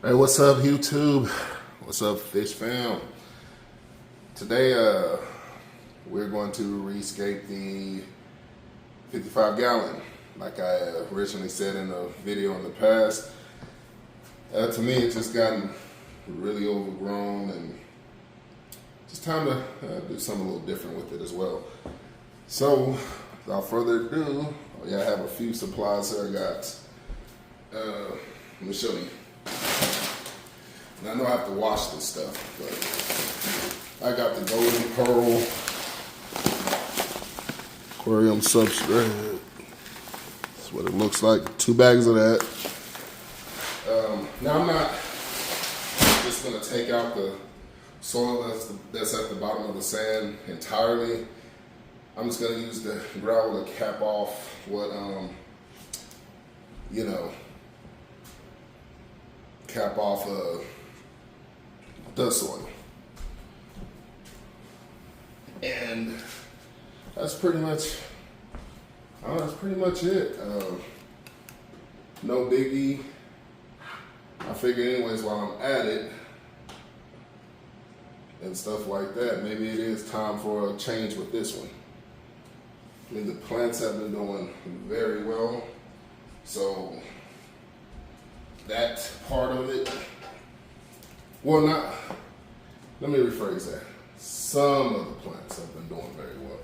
Hey, what's up, YouTube? What's up, Fish Fam? Today, we're going to rescape the 55-gallon, like I originally said in a video in the past. To me, it's just gotten really overgrown, and just time to do something a little different with it as well. So, without further ado, I have a few supplies that I got. Let me show you. And I know I have to wash this stuff, but I got the Golden Pearl aquarium substrate. That's what it looks like. 2 bags of that. Now I'm not just gonna take out the soil that's at the bottom of the sand entirely. I'm just gonna use the gravel to cap off what cap off the soil. And that's pretty much it. No biggie. I figured anyways while I'm at it and stuff like that, maybe it is time for a change with this one. I mean, the plants have been doing very well, so that part of it, well, not, let me rephrase that. Some of the plants have been doing very well.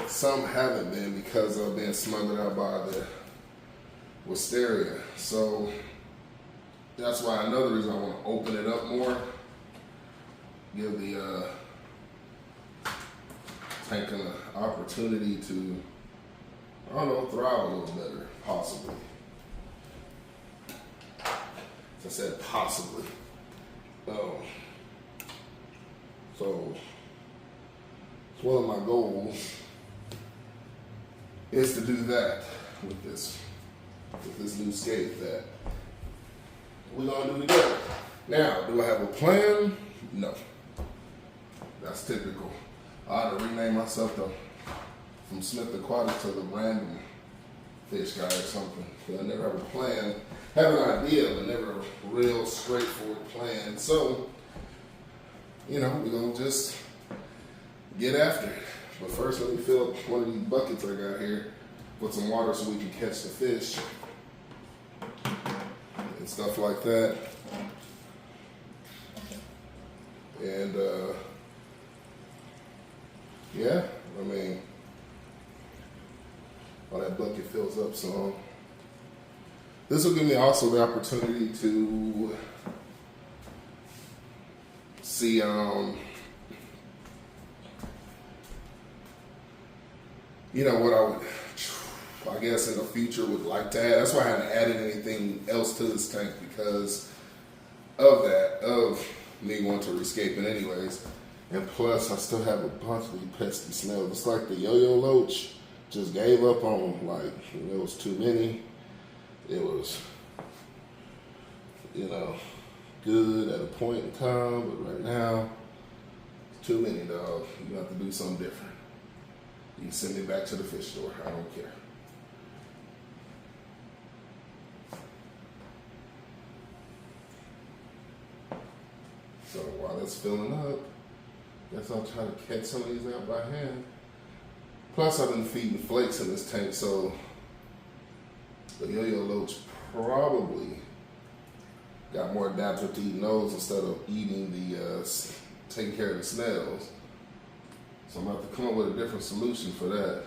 Some haven't been because of being smothered out by the wisteria. So that's why another reason I want to open it up more, give the tank an opportunity to, I don't know, thrive a little better, possibly. I said possibly. So it's one of my goals is to do that with this new scape that we're gonna do together. Now, do I have a plan? No. That's typical. I ought to rename myself from Smith Aquatic to the random fish guy or something. I never have a plan. Have an idea, but never a real straightforward plan. So, we're gonna just get after it. But first, let me fill up one of these buckets I got here with some water so we can catch the fish and stuff like that. And yeah, I mean, while that bucket fills up some. This will give me also the opportunity to see, what I guess in the future would like to add. That's why I haven't added anything else to this tank, because of me wanting to rescape it anyways. And plus, I still have a bunch of these pesky smells. It's like the yo-yo loach just gave up on, like, it was too many. It was, good at a point in time, but right now, it's too many, dog. You have to do something different. You can send me back to the fish store. I don't care. So while it's filling up, guess I'll try to catch some of these out by hand. Plus, I've been feeding flakes in this tank, so the yo-yo loach probably got more adapted to eating those instead of eating taking care of the snails. So I'm going to have to come up with a different solution for that.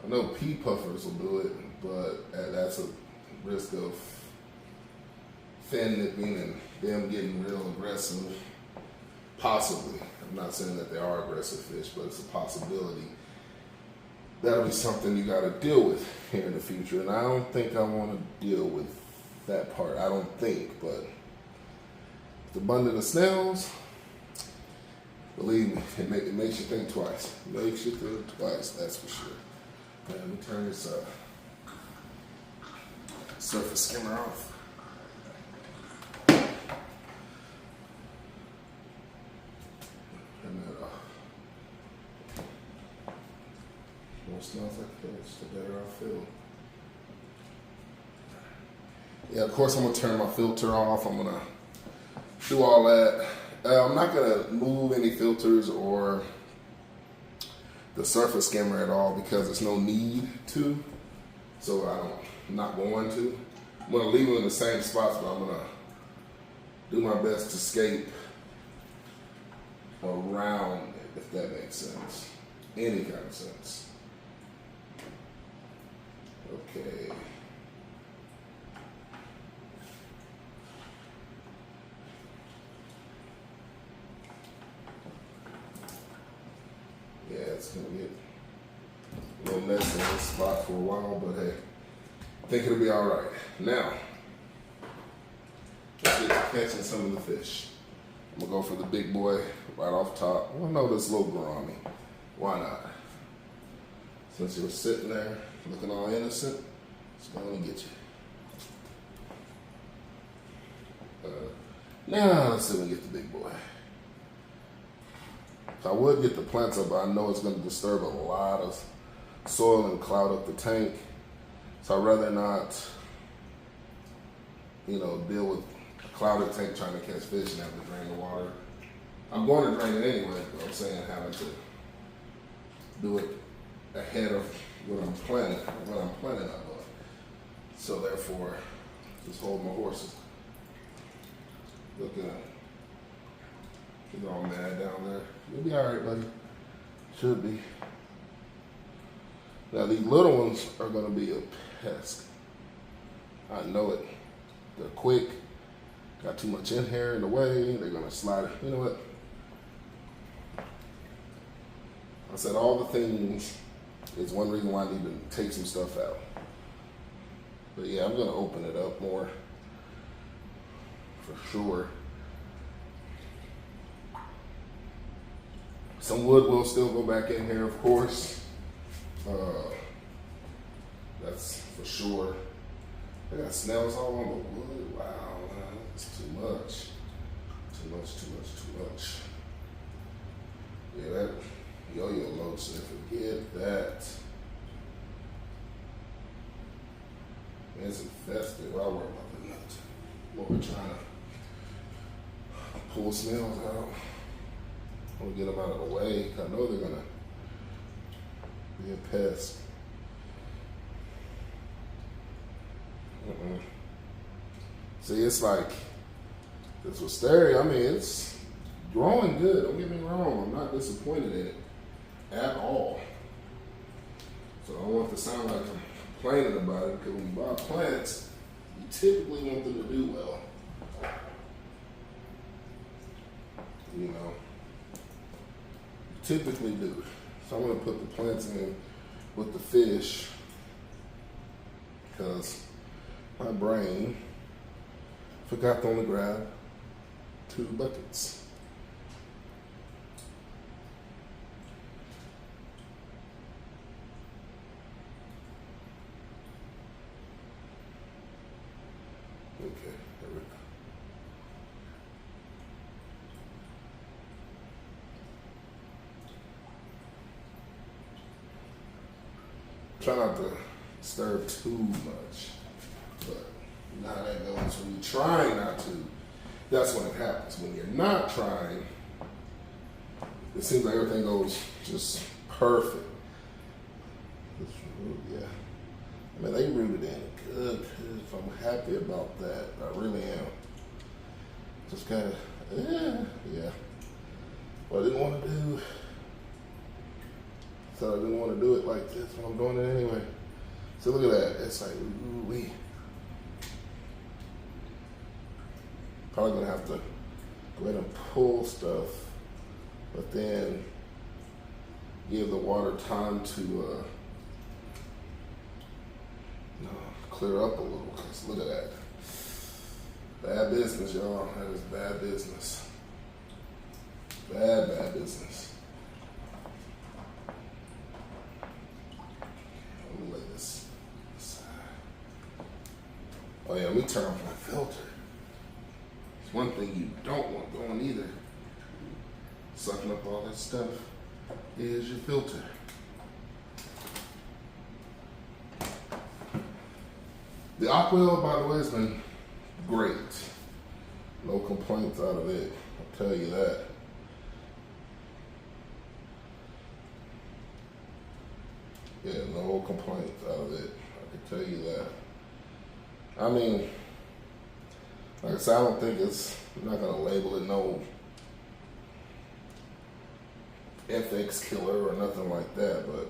I know pea puffers will do it, but that's a risk of fin nipping and them getting real aggressive. Possibly. I'm not saying that they are aggressive fish, but it's a possibility. That'll be something you got to deal with here in the future. And I don't think I want to deal with that part. I don't think, but the abundance of snails, believe me, it makes you think twice. It makes you think twice, that's for sure. Let me turn this surface skimmer off. More smells like fish, the better I feel. Yeah, of course I'm gonna turn my filter off. I'm gonna do all that. I'm not gonna move any filters or the surface skimmer at all because there's no need to. So I'm not going to. I'm gonna leave them in the same spots, but I'm gonna do my best to escape around it, if that makes sense. Any kind of sense. Okay. Yeah, it's gonna get a little messy in this spot for a while, but hey, I think it'll be all right. Now, let's get to catching some of the fish. I'm gonna go for the big boy right off top. Well, no, this little gourami. Why not? Since you're sitting there looking all innocent, it's gonna get you. Now, let's see if we can get the big boy. I would get the plants up, but I know it's going to disturb a lot of soil and cloud up the tank. So I'd rather not, deal with a clouded tank trying to catch fish and have to drain the water. I'm going to drain it anyway, but I'm saying having to do it ahead of what I'm planning on doing. So therefore, just hold my horses. Looking at you're all mad down there. You'll be all right, buddy. Should be. Now these little ones are gonna be a pest. I know it. They're quick. Got too much in here in the way. They're gonna slide. You know what? I said all the things is one reason why I need to take some stuff out. But yeah, I'm gonna open it up more for sure. Some wood will still go back in here, of course. That's for sure. I got snails all on the wood. Wow, man, that's too much. Too much. Yeah, that yo-yo load said, forget that. Man, it's infested. I'll worry about the nuts. What we're trying to pull snails out. I want to get them out of the way. I know they're going to be a pest. See, it's like this wisteria. I mean, it's growing good. Don't get me wrong. I'm not disappointed in it at all. So I don't want to sound like I'm complaining about it because when you buy plants, you typically want them to do well. Typically do. So I'm going to put the plants in with the fish because my brain forgot to only grab 2 buckets. Okay, there we go. Try not to stir too much, but you know how that goes. When you're trying not to, that's when it happens. When you're not trying, it seems like everything goes just perfect. Yeah, I mean, they rooted in good. I'm happy about that. I really am. Just kind of, yeah. What I didn't want to do. So I didn't want to do it like this when I'm doing it anyway. So look at that. It's like, ooh-wee. Probably going to have to go ahead and pull stuff, but then give the water time to clear up a little. Because look at that. Bad business, y'all. That is bad business. Bad business. Oh yeah, let me turn off my filter. It's one thing you don't want going either. Sucking up all that stuff is your filter. The aqua, by the way, has been great. No complaints out of it, I'll tell you that. Yeah, no complaints out of it, I can tell you that. I mean, like I said, I don't think I'm not gonna label it no FX killer or nothing like that, but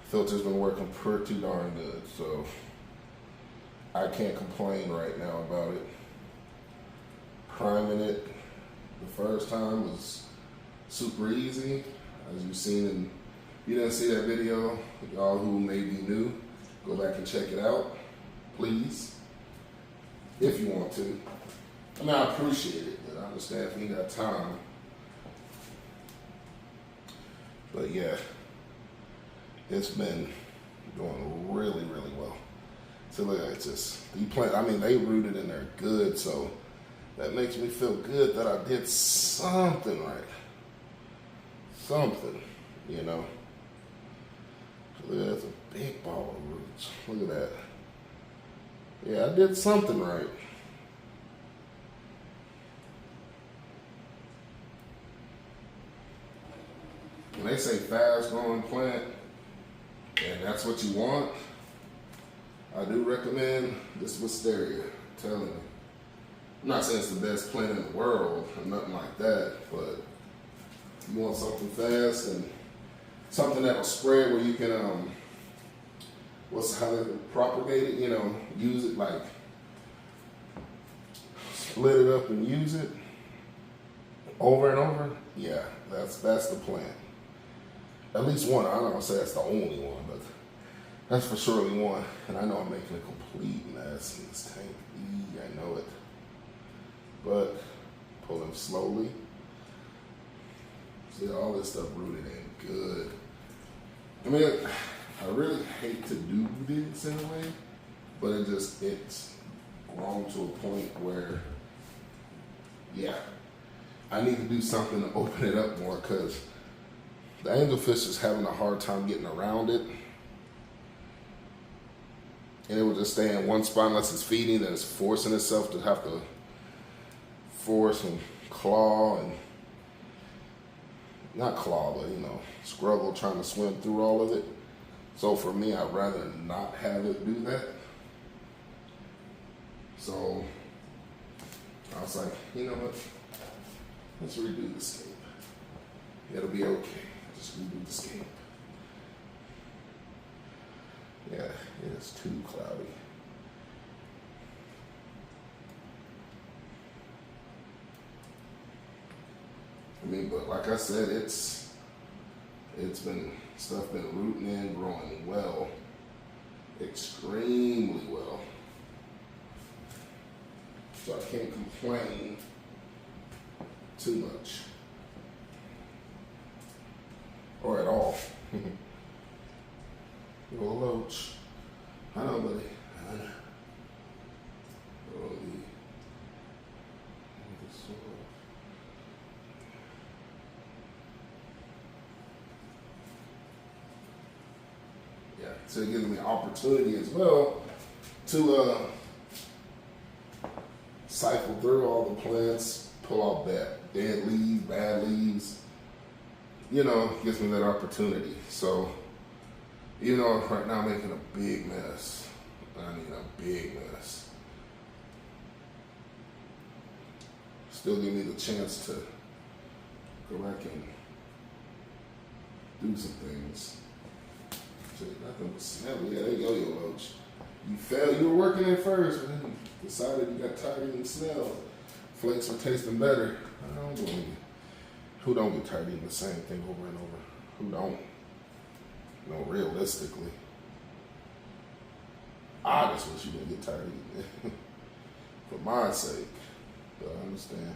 filter's been working pretty darn good, so I can't complain right now about it. Priming it the first time was super easy, as you've seen in, you didn't see that video, y'all who may be new, go back and check it out, please, if you want to. I mean, I appreciate it, but I understand if you ain't got time. But yeah, it's been doing really, really well. So look, it's just, the plant, I mean, they rooted in there good, so that makes me feel good that I did something right. Something, you know. So look, that's a big ball of roots. Look at that. Yeah, I did something right. When they say fast growing plant, and that's what you want, I do recommend this wisteria, I'm telling you. I'm not saying it's the best plant in the world or nothing like that, but you want something fast and something that'll spread where you can, how they propagate it, you know, use it like, split it up and use it over and over. Yeah, that's the plan. At least one. I'm not gonna say that's the only one, but that's for surely one. And I know I'm making a complete mess in this tank. I know it. But pull them slowly. See, all this stuff rooted in good. I mean, I really hate to do this in a way, but it's grown to a point where, yeah, I need to do something to open it up more, because the angelfish is having a hard time getting around it. And it will just stay in one spot unless it's feeding, and it's forcing itself to have to force and claw and, not claw, but, you know, struggle trying to swim through all of it. So for me, I'd rather not have it do that. So I was like, you know what? Let's redo the scape. It'll be okay. Just redo the scape. Yeah, it's too cloudy. I mean, but like I said, stuff been rooting in, growing well, extremely well. So I can't complain too much, or at all. Little loach. I know, buddy. I know. Yeah, so it gives me an opportunity as well to cycle through all the plants, pull off that dead leaves, bad leaves. You know, gives me that opportunity. So, even though right now I'm making a big mess, I mean a big mess, still give me the chance to go back and do some things. So nothing was smelly. Yeah, there you go, your roach. You failed. You were working at first, but then decided you got tired of eating smell. Flakes were tasting better. I don't believe you. Who don't get tired of eating the same thing over and over? Who don't? You know, realistically. I just wish you didn't get tired of eating it. For my sake. But I understand.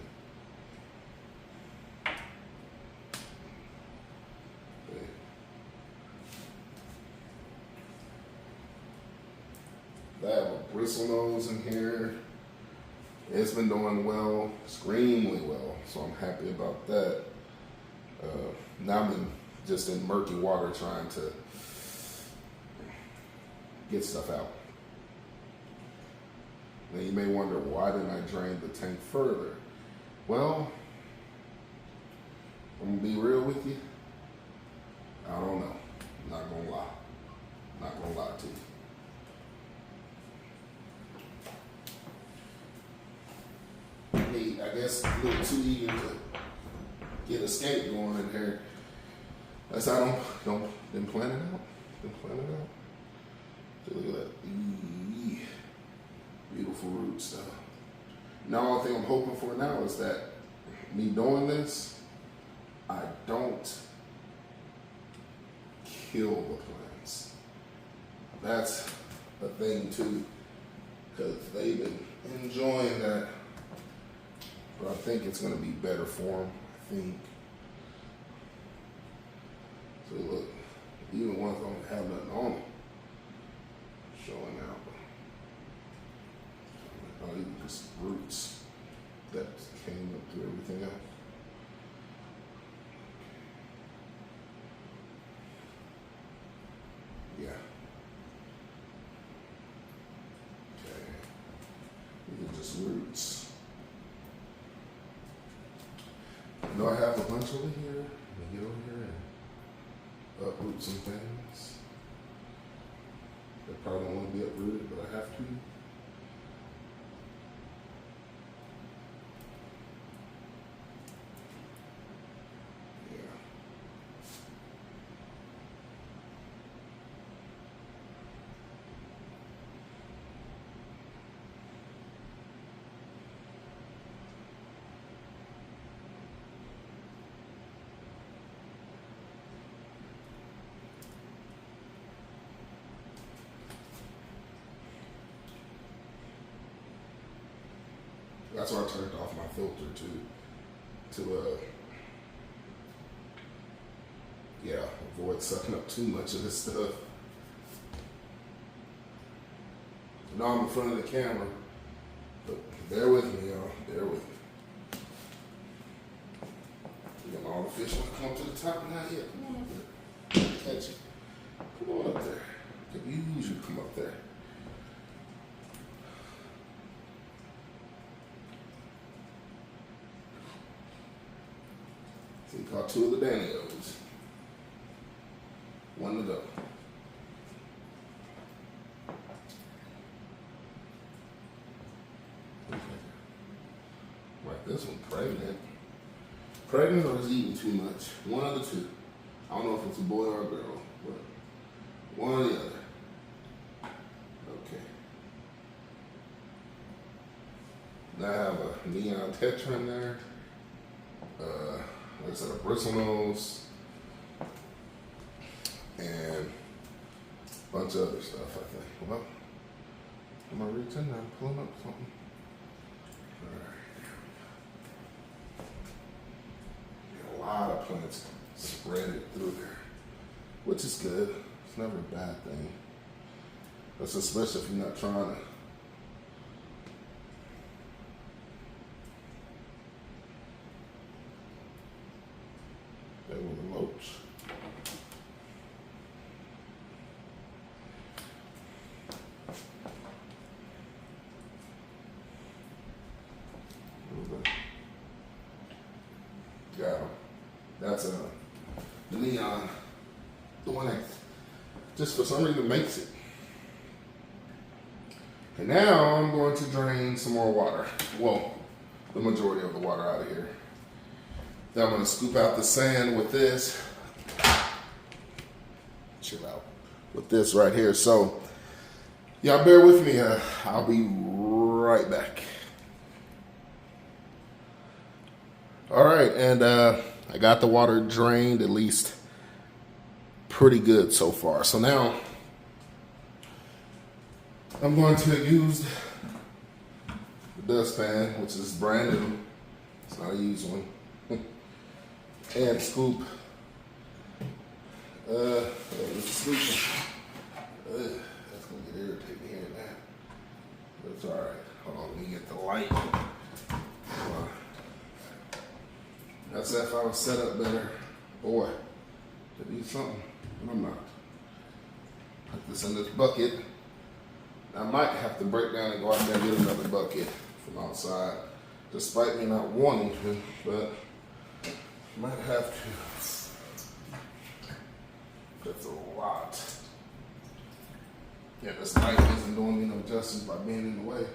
Okay. I have a bristlenose in here. It's been doing well, extremely well. So I'm happy about that. Now I'm just in murky water trying to get stuff out. Now you may wonder, why didn't I drain the tank further? Well, I'm gonna be real with you. I don't know. I'm not gonna lie. Not gonna lie to you. I guess a little too eager to get escape going in here. That's how I didn't plan it out. Didn't plan it out. So look at that. Beautiful roots though. Now, the only thing I'm hoping for now is that me doing this, I don't kill the plants. That's a thing too, because they've been enjoying that. But I think it's going to be better for them, I think. So look, even ones don't have nothing on them, showing out. Not even just roots that came up through everything else. Yeah. Okay. These are just roots. You know, I have a bunch over here. Let me get over here and uproot some things. They probably don't want to be uprooted, but I have to. That's why I turned off my filter to avoid sucking up too much of this stuff. Now I'm in front of the camera, but bear with me, y'all. Bear with me. You got all the fish want to come to the top now? Yeah, come on up there. Catch it. Come on up there. Could use you to come up there. So we caught two of the Daniels. One to go. Right, this one pregnant. Pregnant or is eating too much? One of the two. I don't know if it's a boy or a girl, but one or the other. Okay. Now I have a neon tetra in there. Like I said, a bristlenose, and a bunch of other stuff, I think. Well, am I reaching? I'm pulling up something. All right. Got a lot of plants spread it through there, which is good. It's never a bad thing. That's especially if you're not trying to with a loach. Got him. That's the neon, the one that just for some reason makes it. And now I'm going to drain some more water. Well, the majority of the water out of here. Then I'm going to scoop out the sand with this. Chill out. With this right here. So, y'all bear with me. I'll be right back. All right, and I got the water drained at least pretty good so far. So now I'm going to use the dustpan, which is brand new. It's not a used one. And scoop. That's gonna get irritating hearing that. But it's all right. Hold on, let me get the light. That's if I was set up better. Boy, to do something, but I'm not. Put this in this bucket. I might have to break down and go out there and get another bucket from outside, despite me not wanting to, but might have to. That's a lot. Yeah, this light isn't doing me no justice by being in the way.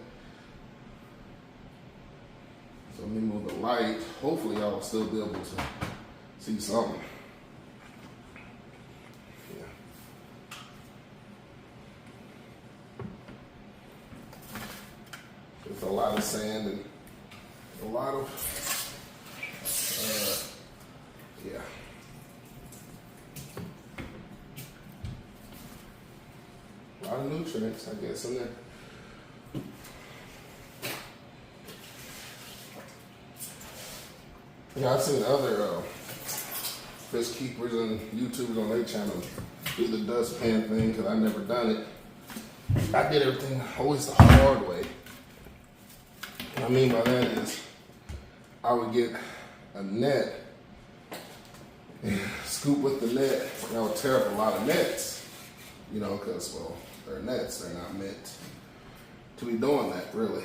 So let me move the light. Hopefully y'all will still be able to see something. Yeah. There's a lot of sand and a lot of, yeah. A lot of nutrients, I guess, in there. Yeah, I've seen other fish keepers and YouTubers on their channel do the dustpan thing because I've never done it. I did everything always the hard way. What I mean by that is I would get a net and scoop with the net, and I would tear up a lot of nets, you know, because, well, they're nets, they're not meant to be doing that, really.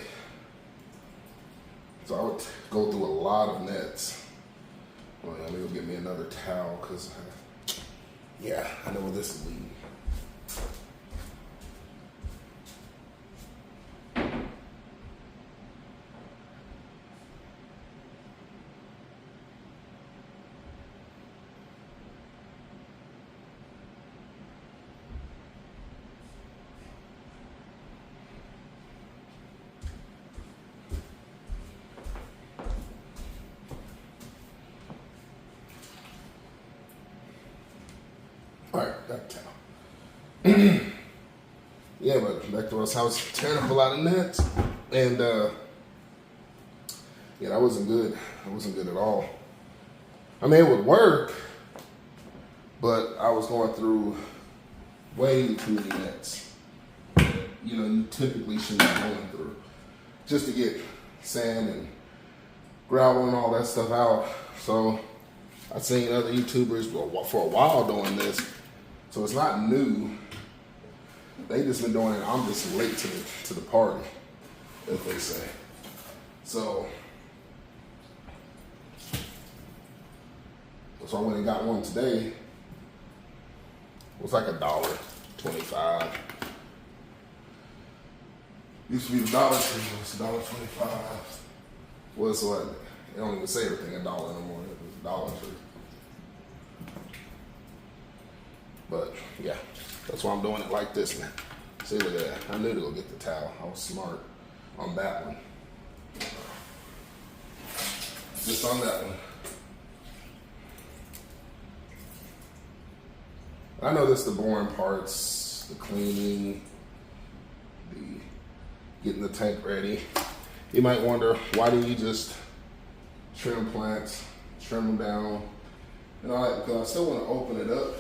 So I would go through a lot of nets. Well, let me go get me another towel, because, yeah, I know where this is leading. All right, got the towel. Yeah, but back to us, I was tearing up a lot of nets, and yeah, that wasn't good. That wasn't good at all. I mean, it would work, but I was going through way too many nets. You know, you typically shouldn't be going through just to get sand and gravel and all that stuff out. So I've seen other YouTubers for a while doing this. So it's not new. They just been doing it. I'm just late to the party, as they say. So I went and got one today. It was like $1.25. Used to be the Dollar Tree. It was $1.25. Was what? They don't even say everything $1 no more. It was Dollar Tree. But yeah, that's why I'm doing it like this, man. See, look at that. I knew to go get the towel. I was smart on that one. Just on that one. I know this the boring parts, the cleaning, the getting the tank ready. You might wonder, why do you just trim plants, trim them down, and all that? Because I still want to open it up.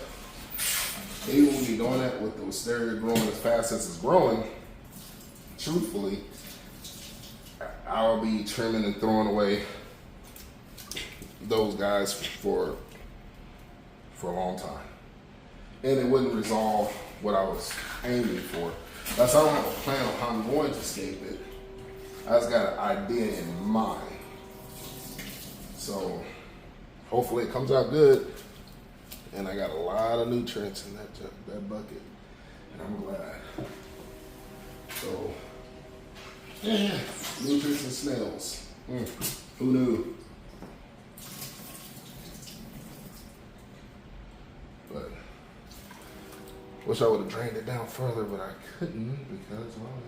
Even when you're doing that with the wisteria growing as fast as it's growing, truthfully, I'll be trimming and throwing away those guys for a long time. And it wouldn't resolve what I was aiming for. That's why I don't have a plan on how I'm going to escape it. I just got an idea in mind. So hopefully it comes out good. And I got a lot of nutrients in that bucket. And I'm glad. So, yeah, nutrients and snails. Who knew? But, wish I would have drained it down further, but I couldn't because, well,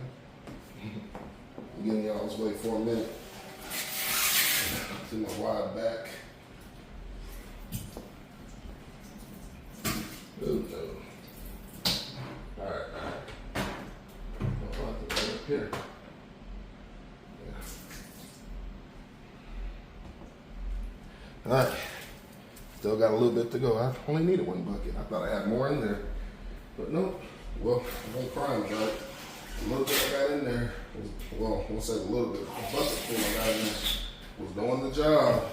I'm getting y'all's way for a minute. To my wide back. Oh, no. All right. I'll have to right up here. Yeah. All right. Still got a little bit to go. I only needed one bucket. I thought I had more in there. But nope. Well, I ain't crying about it. A little bit I got in there, well, I won't say a little bit, a bucket full I got in there was doing the job.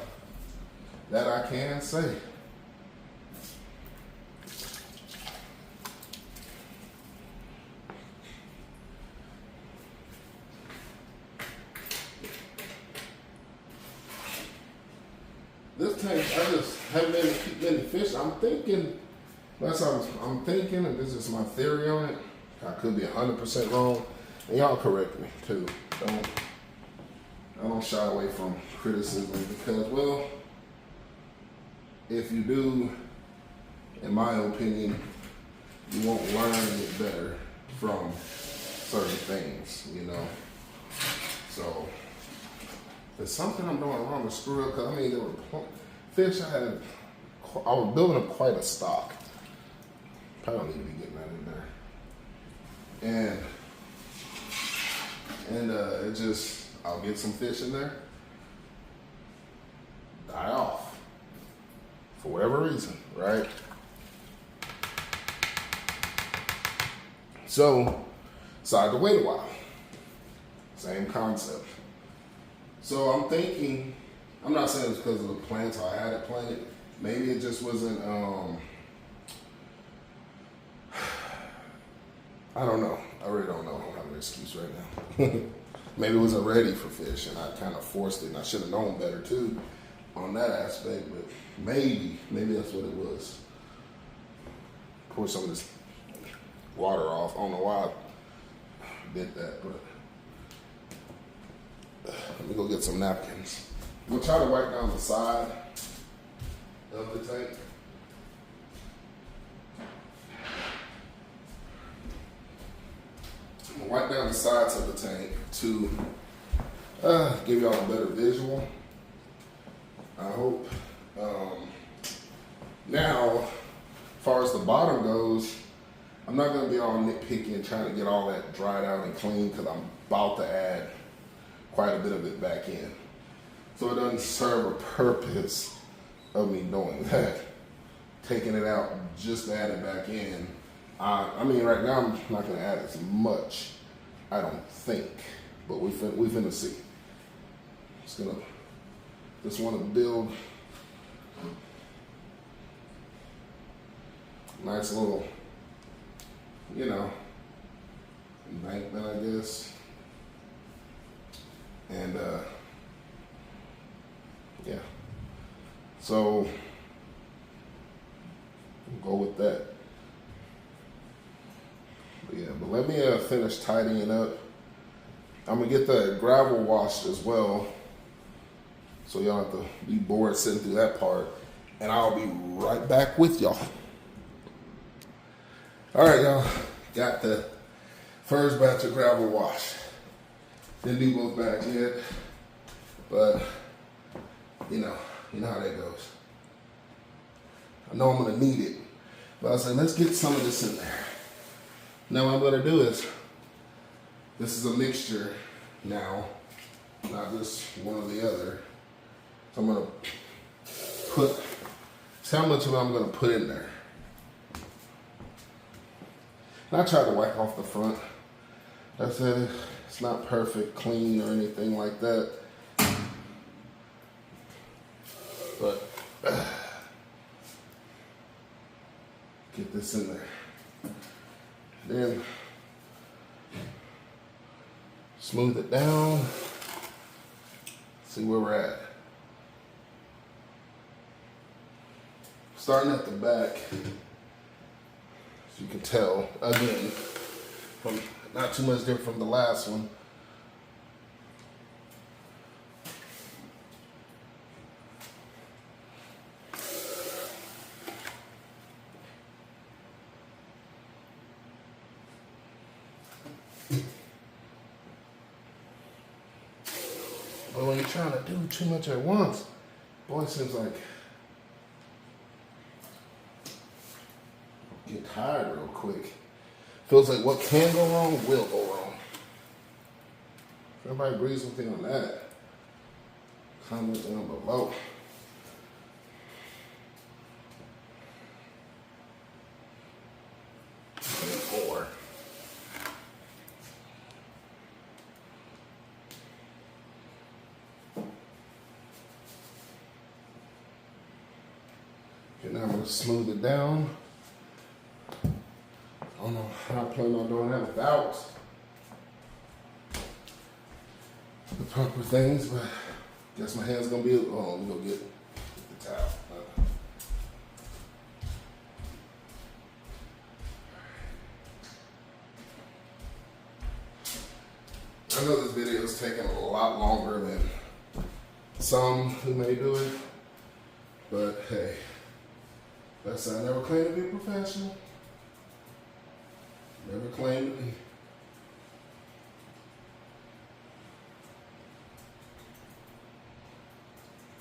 That I can say. this tank, I just haven't been able to keep many fish. I'm thinking, I'm thinking, and this is my theory on it. I could be 100% wrong, and y'all correct me too. I don't shy away from criticism because, well, if you do, in my opinion, you won't learn it better from certain things, you know. So, there's something I'm doing wrong to screw up. Cause I mean, there were fish I was building up quite a stock. Probably don't need to be getting that in there. And it just, I'll get some fish in there, die off for whatever reason, right? So, decided to wait a while. Same concept. So I'm thinking, I'm not saying it's because of the plants I had it planted. Maybe it just wasn't, I don't know. I really don't know. I don't have an excuse right now. Maybe it wasn't ready for fish and I kind of forced it, and I should have known better too on that aspect, but maybe that's what it was. Pour some of this water off. I don't know why I did that, but let me go get some napkins. We'll try to wipe down the side of the tank. I'm gonna wipe down the sides of the tank to give y'all a better visual, I hope. Now, as far as the bottom goes, I'm not gonna be all nitpicky and trying to get all that dried out and clean because I'm about to add quite a bit of it back in. So it doesn't serve a purpose of me doing that. Taking it out just to add it back in. I mean, right now I'm not gonna add as much, I don't think, but we finna see. Just wanna build a nice little, you know, embankment, I guess. And yeah, so we'll go with that. But yeah, but let me finish tidying up. I'm gonna get the gravel washed as well, so y'all have to be bored sitting through that part, and I'll be right back with y'all. All right, y'all, got the first batch of gravel washed. Didn't do both bags yet, but you know how that goes. I know I'm gonna need it, but I said, let's get some of this in there. Now what I'm gonna do is, this is a mixture now, not just one or the other. So I'm gonna see how much of it I'm gonna put in there. And I tried to wipe off the front. I said, it's not perfect, clean, or anything like that. But get this in there. Then smooth it down. See where we're at. Starting at the back, as you can tell, again, from not too much different from the last one. But when you're trying to do too much at once, boy, it seems like you get tired real quick. Feels like what can go wrong will go wrong. If everybody agrees with me on that, comment down below. Four. Okay, now I'm going to smooth it down. I don't know how I plan on doing that without the proper things, but I guess my hand's gonna be, oh, let me go get the towel. I know this video is taking a lot longer than some who may do it, but hey, that's I never claimed to be a professional. Never claimed to be.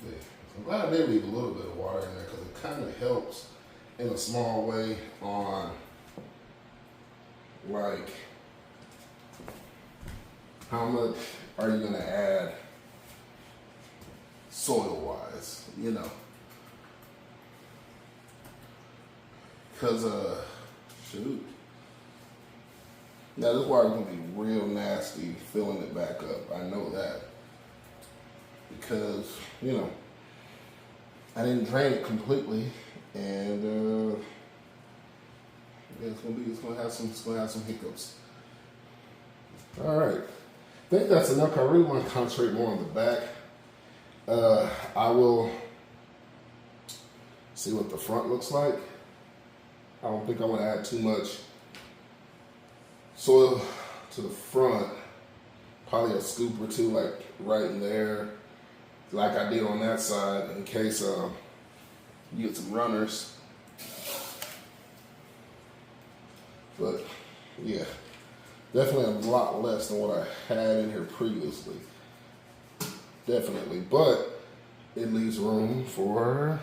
Yeah. I'm glad I did leave a little bit of water in there because it kind of helps in a small way on like how much are you going to add soil wise, you know. Because, shoot. Now this water's going to be real nasty filling it back up. I know that. Because, you know, I didn't drain it completely, and yeah, it's gonna have some hiccups. All right, I think that's enough. I really want to concentrate more on the back. I will see what the front looks like. I don't think I want to add too much soil to the front. Probably a scoop or two, like right in there, like I did on that side, in case you get some runners. But yeah, definitely a lot less than what I had in here previously. Definitely, but it leaves room for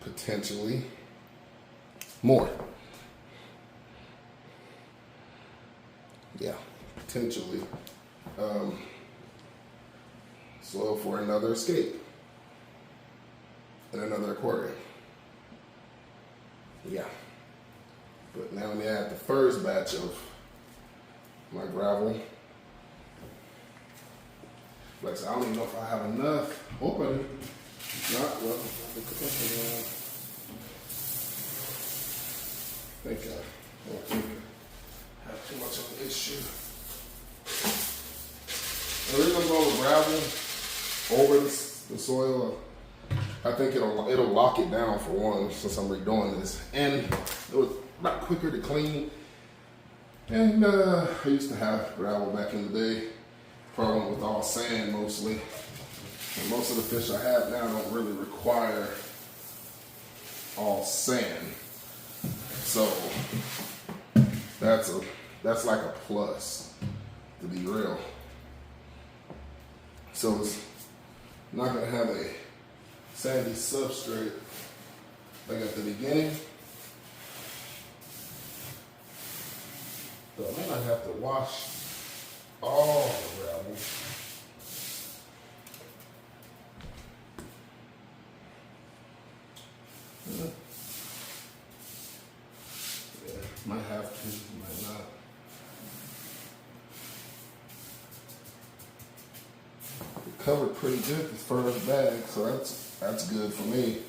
potentially more. Yeah, potentially. Soil for another escape and another aquarium. Yeah. But now let me add the first batch of my gravel. Like I said, I don't even know if I have enough. Hope I do. Not well. I think I don't think I have too much of an issue. The reason I'm going with gravel over the soil, I think it'll lock it down for one, since I'm redoing this, and it was a lot quicker to clean. And I used to have gravel back in the day, problem with all sand mostly. And most of the fish I have now don't really require all sand, so that's like a plus, to be real. So it's not gonna have a sandy substrate like at the beginning. So I might not have to wash all the gravel. Yeah, might have to, might not. It covered pretty good the first bag, so that's good for me.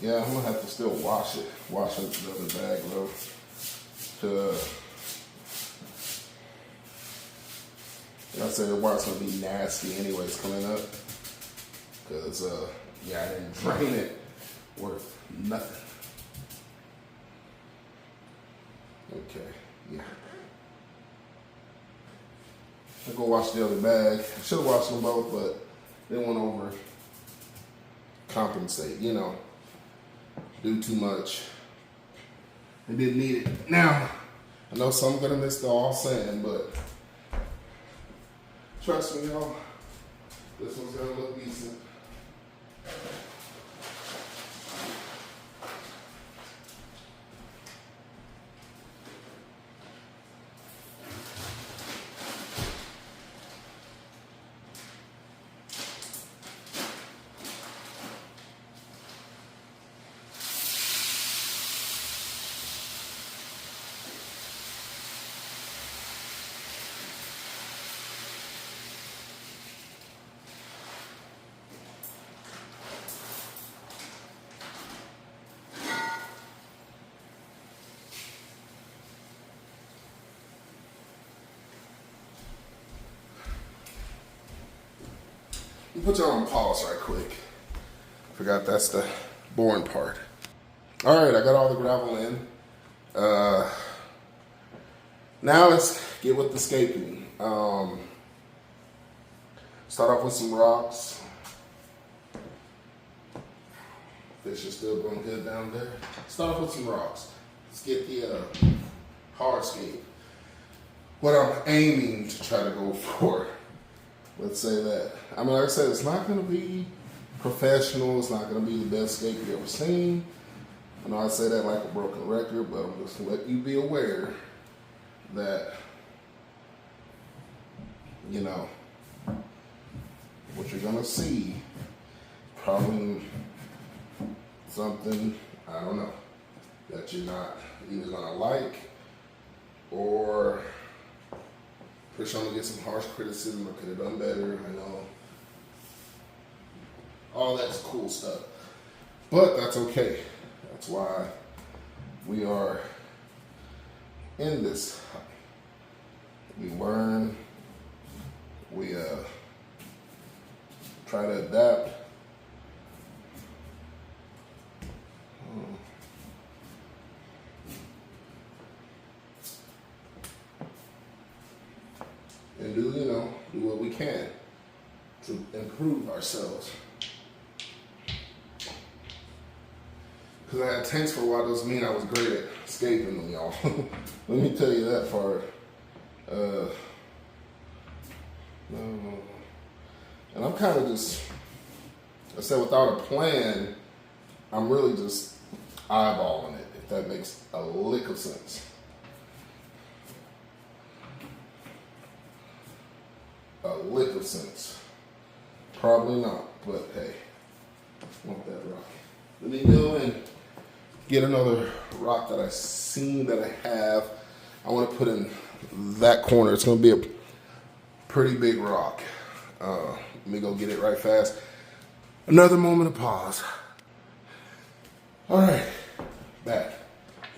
Yeah, I'm gonna have to still wash it. Wash up the other bag though. Like I said, the water's gonna be nasty anyways coming up. Cause yeah, I didn't drain it worth nothing. Okay, yeah. I'll go wash the other bag. I should have washed them both, but they went over compensate, you know, do too much. They didn't need it. Now, I know some are gonna miss the all sand, but trust me, y'all, this one's gonna look decent. put you on pause right quick. Forgot that's the boring part. All right, I got all the gravel in. Now let's get with the scaping. Start off with some rocks. Fish is still going good down there. Start off with some rocks. Let's get the hardscape. What I'm aiming to try to go for. Let's say that. I mean, like I said, it's not going to be professional. It's not going to be the best scape you've ever seen. I know I say that like a broken record, but I'm just letting you be aware that, you know, what you're going to see, probably something, I don't know, that you're not either going to like or for sure to get some harsh criticism or could have done better. I know all that's cool stuff, but that's okay. That's why we are in this. We learn, we try to adapt. And do what we can to improve ourselves. Because I had tanks for a while doesn't mean I was great at escaping them, y'all. Let me tell you that part. And I'm kind of just, I said without a plan, I'm really just eyeballing it, if that makes a lick of sense. A lick of sense. Probably not, but hey, want that rock. Let me go and get another rock that I seen that I have. I want to put in that corner. It's going to be a pretty big rock. Let me go get it right fast. Another moment of pause. All right, back.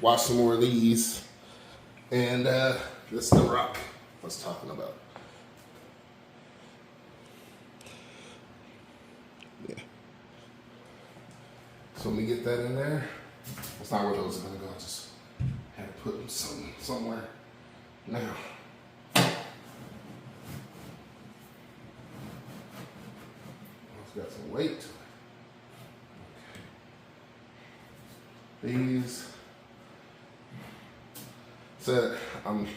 Watch some more of these. And this is the rock I was talking about. Yeah. So let me get that in there. That's not where those are gonna go. I just had to put them somewhere. Now. It's got some weight to it. Okay. These. Said I'm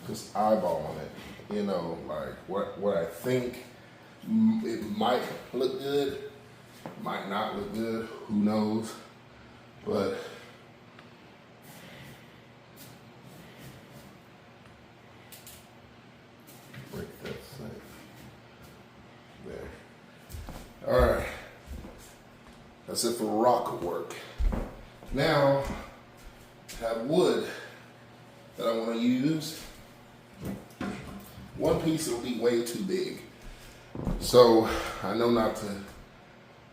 just eyeballing it. You know, like what I think it might look good, might not look good. Who knows? But break that thing there. All right, that's it for rock work. Now I have wood that I want to use. One piece will be way too big, so I know not to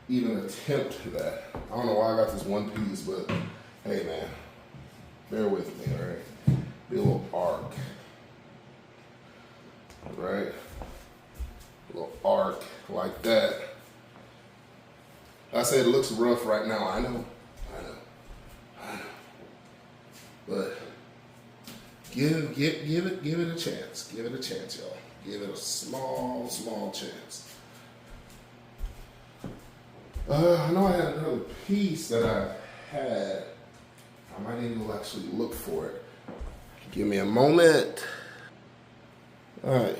even attempt that. I don't know why I got this one piece, but hey man, bear with me, all right? Be a little arc, right? A little arc like that. I said it looks rough right now, I know. But give it a chance. Give it a chance, y'all. Give it a small chance. I know I had another piece that I had. I might need to actually look for it. Give me a moment. All right.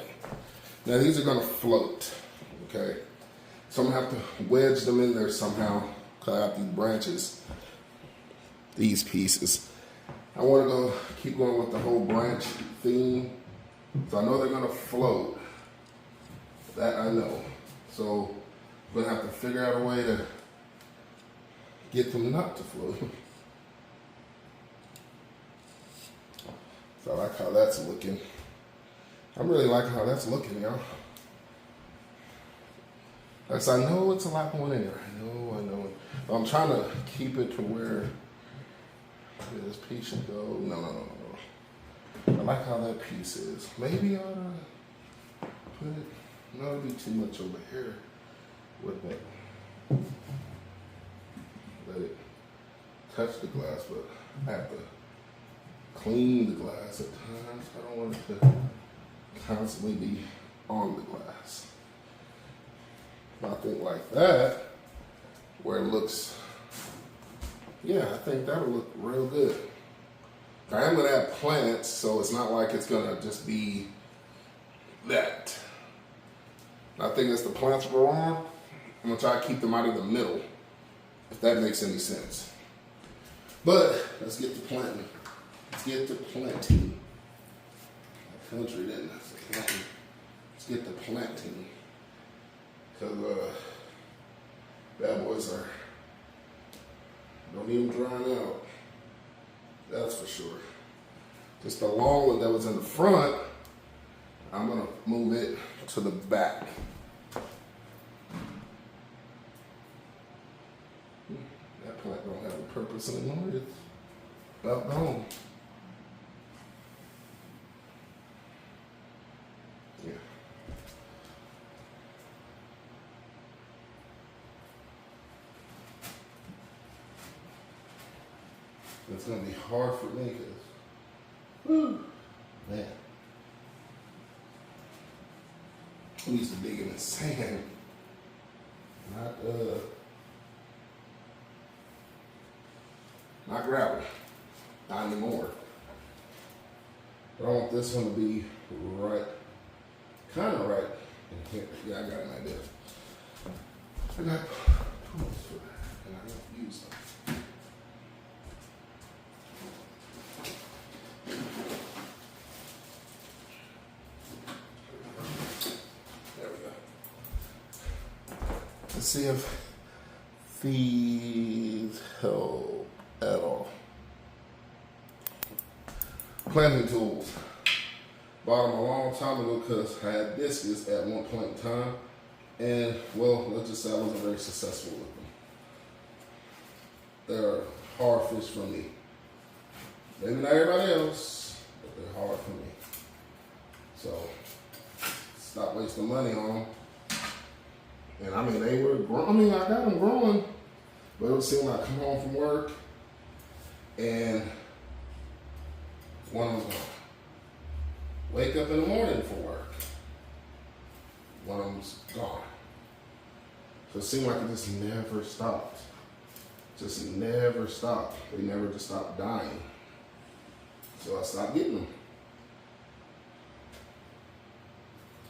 Now these are gonna float, okay? So I'm gonna have to wedge them in there somehow. Cut out these branches, these pieces. I wanna keep going with the whole branch theme. So I know they're gonna float. That I know. So I'm gonna have to figure out a way to get them not to float. So I like how that's looking. I'm really liking how that's looking, y'all. As I know it's a lot going in there. I know. But I'm trying to keep it to where this piece should go. No. I like how that piece is. Maybe I ought to put it, no, it'd be too much over here. with it. Let it touch the glass, but I have to clean the glass at times. I don't want it to constantly be on the glass. I think like that, where it looks, yeah, I think that'll look real good. I am gonna add plants, so it's not like it's gonna just be that. I think as the plants grow on, I'm gonna try to keep them out of the middle, if that makes any sense. But let's get to planting. Let's get to planting. Country then. Let's get to planting. Because bad boys don't need them drying out. That's for sure. Just the long one that was in the front, I'm gonna move it to the back. That plant don't have a purpose anymore. It's about gone. Yeah. It's gonna be hard for me because, man, we used to dig in the sand, not gravel, not anymore. But I want this one to be right, kind of right in here. Yeah, I got an idea. I got tools for that, and I don't use them. Let's see if these help at all. Planting tools. Bought them a long time ago because I had discus at one point in time. And, well, let's just say I wasn't very successful with them. They're hard fish for me. Maybe not everybody else, but they're hard for me. So, stop wasting money on them. And I mean, they were growing. I mean, I got them growing, but it would seem like I come home from work and one of them gone. Wake up in the morning for work, one of them's gone. So it seemed like it just never stopped. Just never stopped. They never just stopped dying. So I stopped getting them.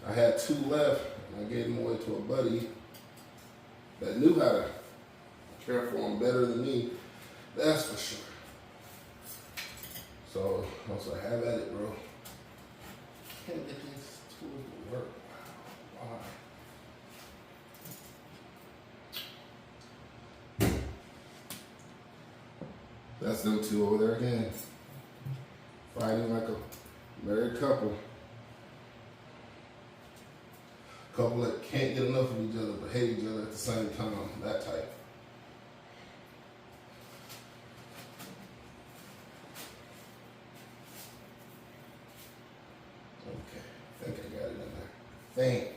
I had 2 left, and I gave them away to a buddy that knew how to care for them better than me. That's for sure. So I was like, have at it, bro. Can't get these tools to work. Wow. Why? That's them 2 over there again. Fighting like a married couple. Couple that can't get enough of each other but hate each other at the same time. That type. Okay, I think I got it in there. Think.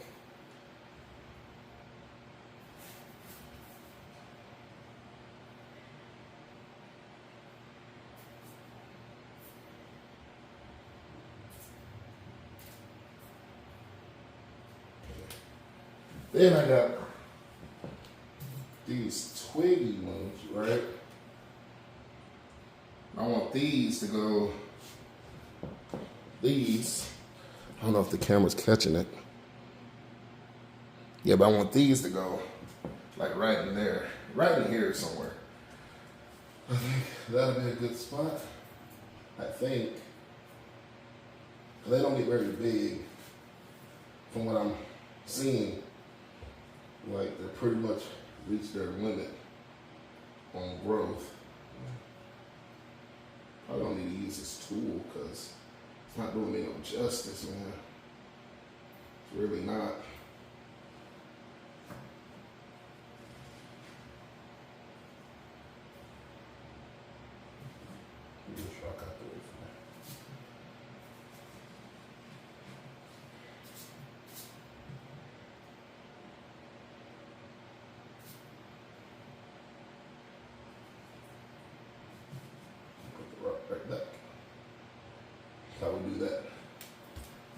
Then I got these twiggy ones, right? I want these to go, these, I don't know if the camera's catching it. Yeah, but I want these to go like right in there, right in here somewhere. I think that'll be a good spot, I think. They don't get very big from what I'm seeing. Like they pretty much reached their limit on growth. I don't need to use this tool because it's not doing me no justice, man. It's really not. how we do that.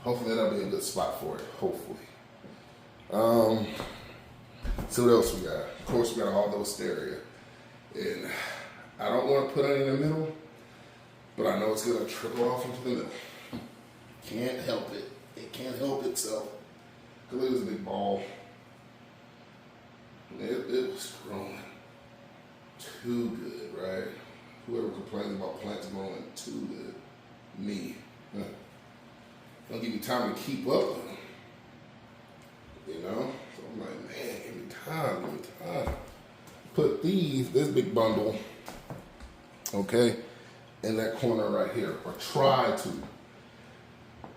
Hopefully that'll be a good spot for it. Hopefully. So what else we got? Of course, we got all those stereo, and I don't want to put it in the middle, but I know it's gonna trickle off into the middle. Can't help it. It can't help itself. Cause it was a big ball. It was growing too good, right? Whoever complains about plants growing too good, me. Don't give you time to keep up with them. You know? So I'm like, man, give me time. Put this big bundle, okay, in that corner right here, or try to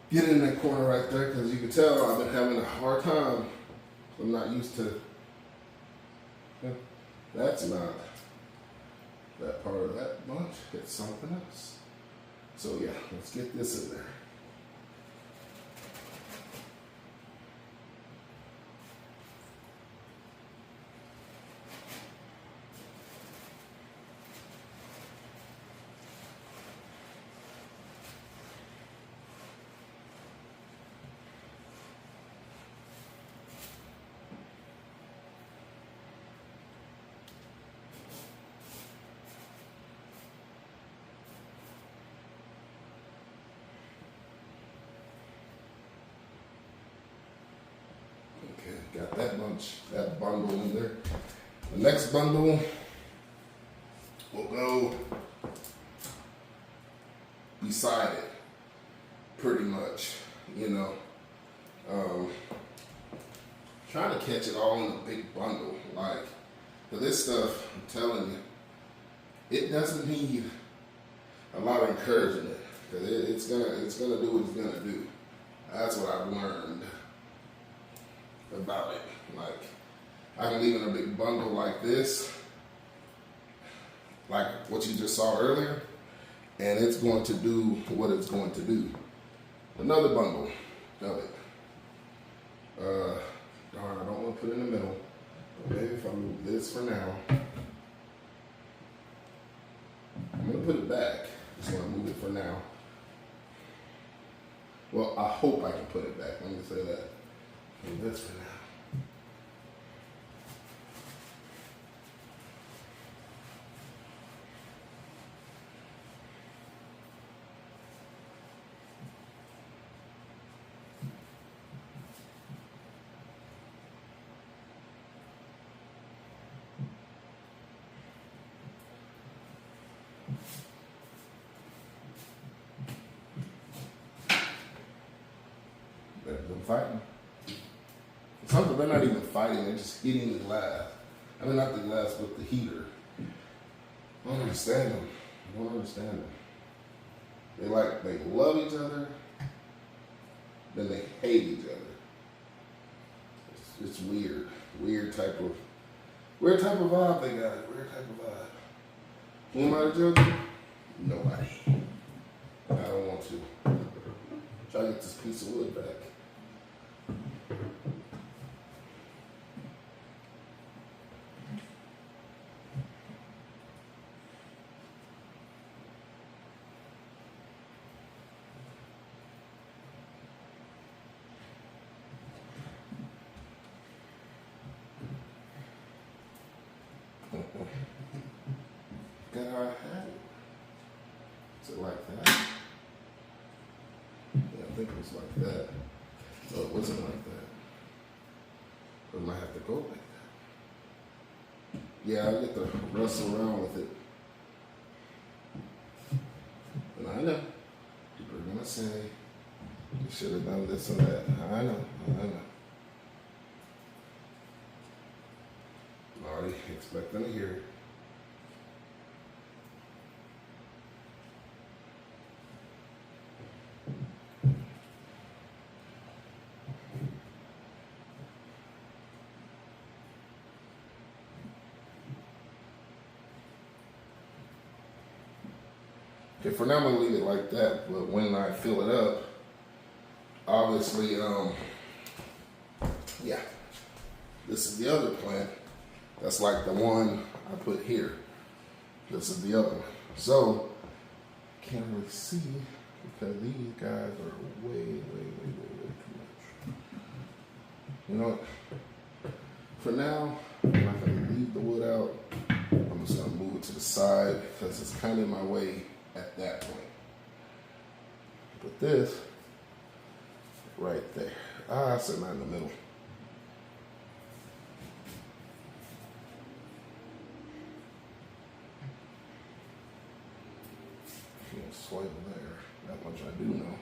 get in that corner right there, because you can tell I've been having a hard time. I'm not used to, that's not that part of that bunch, it's something else. So yeah, let's get this in there. Got that bundle in there. The next bundle will go beside it, pretty much, you know. Trying to catch it all in a big bundle. Like, for this stuff, I'm telling you, it doesn't need a lot of encouragement, because it's gonna do what it's gonna do. That's what I've learned about it. Like, I can leave in a big bundle like this, like what you just saw earlier, and it's going to do what it's going to do. Another bundle of it. Darn, I don't want to put it in the middle, but maybe if I move this for now, I'm gonna put it back. Just want to move it for now. Well, I hope I can put it back. Let me say that. Move this for now. They're fighting. Sometimes they're not even fighting, they're just hitting the glass. I mean, not the glass, but the heater. I don't understand them. I don't understand them. They love each other, then they hate each other. It's weird. Weird type of vibe they got. Weird type of vibe. Who am I to judge? Nobody. I don't want to. Try to get this piece of wood back. Got how I had it. Is it like that? Yeah, I think it was like that. No, it wasn't like that. Or it might have to go like that. Yeah, I get to wrestle around with it. And I know. People are gonna say, you should have done this and that. I know. Already expecting to hear it. Okay, for now I'm gonna leave it like that, but when I fill it up, obviously, yeah, this is the other plant. That's like the one I put here. This is the other one. So, can't really see because these guys are way too much. You know what? For now, I'm not going to leave the wood out. I'm just going to move it to the side because it's kind of in my way at that point. Put this right there. I said not in the middle. Can't swipe there. That much I do know.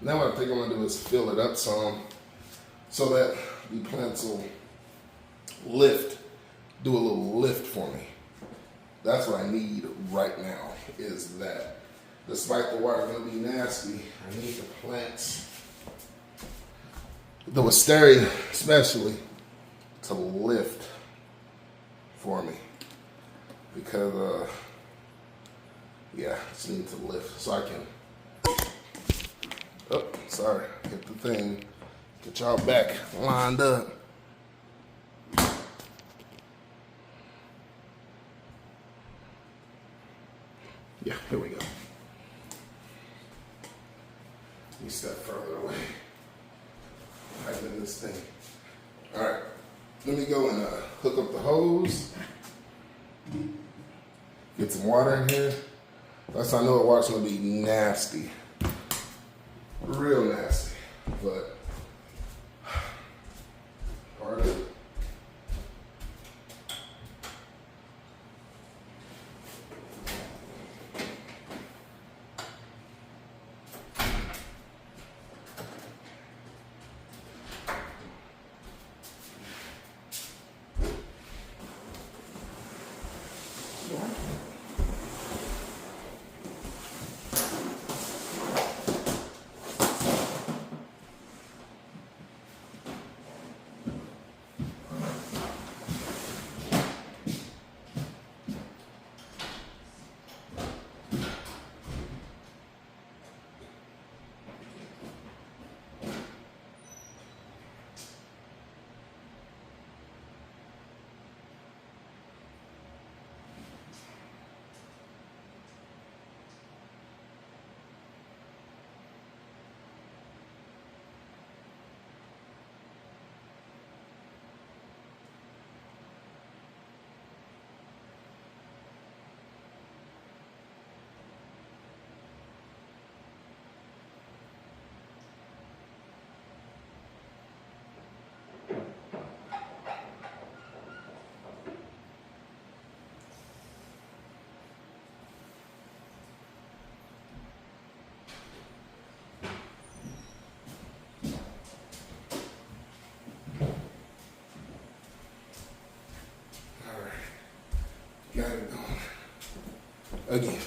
Now what I think I'm gonna do is fill it up some so that the plants will lift, do a little lift for me. That's what I need right now, is that. Despite the water gonna be nasty, I need the plants, the wisteria especially, to lift for me. Because, yeah, I just need to lift so I can, oh, sorry, hit the thing. Get y'all back lined up. Yeah, here we go. Let me step further away. Tighten this thing. All right, let me go and hook up the hose. Get some water in here. That's how I know the water's gonna be nasty. Real nasty, but part of it. Got it going. Again.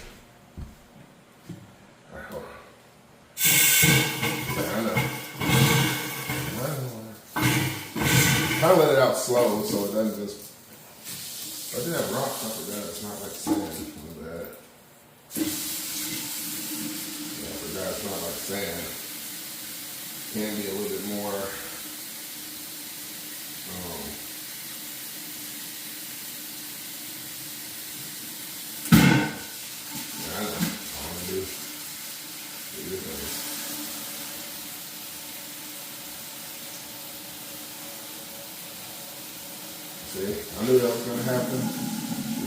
All right, hold on. I know. I let it out slow so it doesn't just. I did have rocks up with that. It's not like sand. Look at that. Yeah, I forgot it's not like sand. Can be a little bit more. See, I knew that was going to happen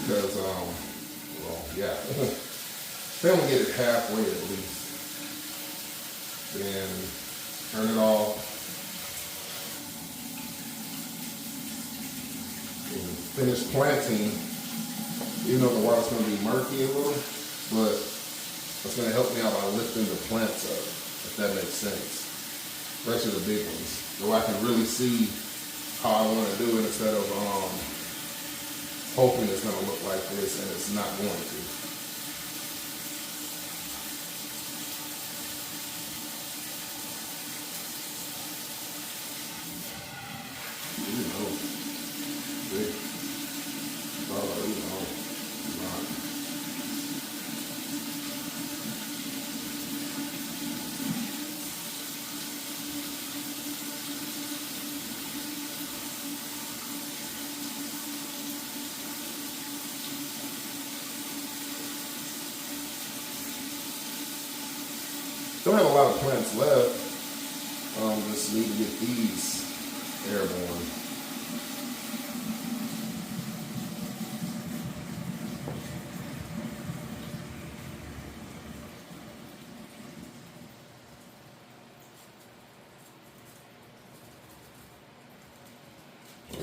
because, well, yeah. Then we get it halfway at least. Then turn it off. And finish planting, even though the water's going to be murky a little, but it's going to help me out by lifting the plants up, if that makes sense. Especially the big ones. So I can really see how I want to do it instead of hoping it's going to look like this and it's not going to. Don't have a lot of plants left. Just need to get these airborne.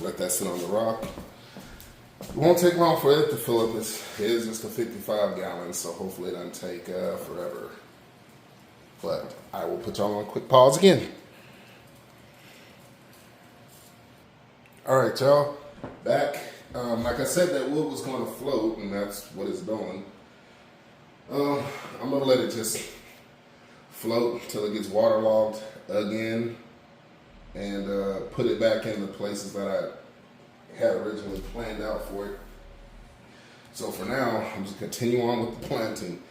Let that sit on the rock. It won't take long for it to fill up. It is just a 55 gallons, so hopefully it doesn't take forever. But I will put y'all on a quick pause again. All right, y'all, back. Like I said, that wood was going to float, and that's what it's doing. I'm gonna let it just float until it gets waterlogged again, and put it back in the places that I had originally planned out for it. So for now, I'm just continue on with the planting.